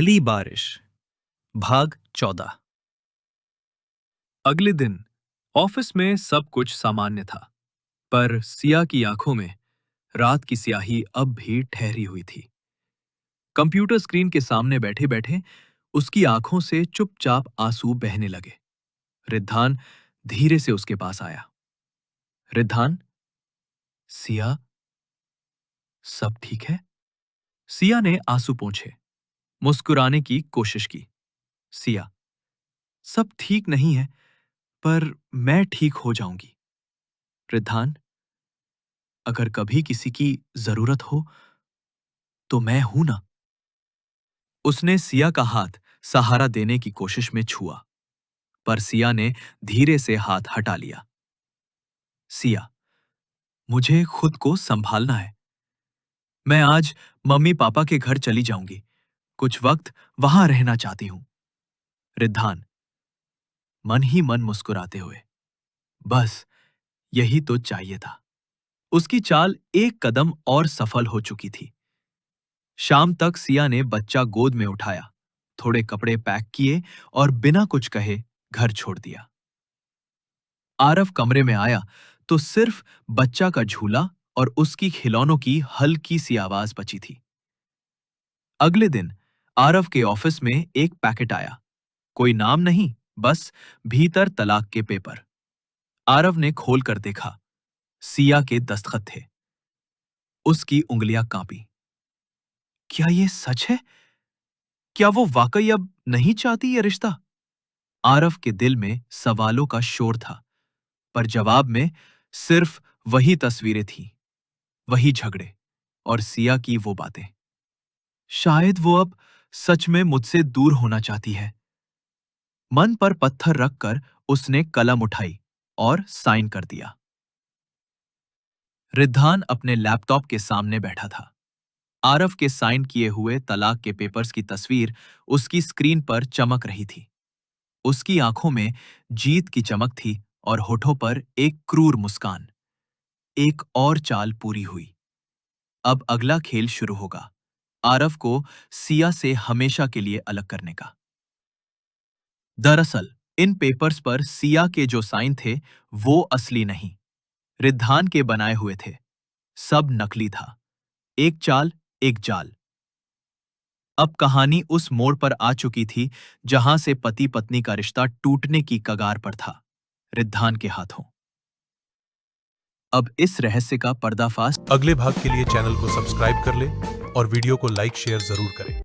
पहली बारिश भाग 14। अगले दिन ऑफिस में सब कुछ सामान्य था, पर सिया की आंखों में रात की स्याही अब भी ठहरी हुई थी। कंप्यूटर स्क्रीन के सामने बैठे बैठे उसकी आंखों से चुपचाप आंसू बहने लगे। रिद्धान धीरे से उसके पास आया। रिद्धान, सिया, सब ठीक है? सिया ने आंसू पोंछे, मुस्कुराने की कोशिश की। सिया, सब ठीक नहीं है, पर मैं ठीक हो जाऊंगी। रिद्धान, अगर कभी किसी की जरूरत हो तो मैं हूं ना। उसने सिया का हाथ सहारा देने की कोशिश में छुआ, पर सिया ने धीरे से हाथ हटा लिया। सिया, मुझे खुद को संभालना है। मैं आज मम्मी पापा के घर चली जाऊंगी। कुछ वक्त वहां रहना चाहती हूं। रिद्धान, मन ही मन मुस्कुराते हुए, बस यही तो चाहिए था। उसकी चाल एक कदम और सफल हो चुकी थी। शाम तक सिया ने बच्चा गोद में उठाया, थोड़े कपड़े पैक किए और बिना कुछ कहे घर छोड़ दिया। आरव कमरे में आया तो सिर्फ बच्चा का झूला और उसकी खिलौनों की हल्की सी आवाज बची थी। अगले दिन आरव के ऑफिस में एक पैकेट आया। कोई नाम नहीं, बस भीतर तलाक के पेपर। आरव ने खोलकर देखा। सिया के दस्तखत थे। उसकी उंगलियां कांपी। क्या ये सच है? क्या वो वाकई अब नहीं चाहती ये रिश्ता? आरव के दिल में सवालों का शोर था, पर जवाब में सिर्फ वही तस्वीरें थीं, वही झगड़े और सिया की वो बातें। शायद वो अब सच में मुझसे दूर होना चाहती है। मन पर पत्थर रखकर उसने कलम उठाई और साइन कर दिया। रिद्धान अपने लैपटॉप के सामने बैठा था। आरव के साइन किए हुए तलाक के पेपर्स की तस्वीर उसकी स्क्रीन पर चमक रही थी। उसकी आंखों में जीत की चमक थी और होठों पर एक क्रूर मुस्कान। एक और चाल पूरी हुई। अब अगला खेल शुरू होगा, आरव को सिया से हमेशा के लिए अलग करने का। दरअसल इन पेपर्स पर सिया के जो साइन थे वो असली नहीं, रिद्धान के बनाए हुए थे। सब नकली था। एक चाल, एक जाल। अब कहानी उस मोड़ पर आ चुकी थी जहां से पति पत्नी का रिश्ता टूटने की कगार पर था, रिद्धान के हाथों। अब इस रहस्य का पर्दाफाश अगले भाग के लिए चैनल को सब्सक्राइब कर ले और वीडियो को लाइक शेयर जरूर करें।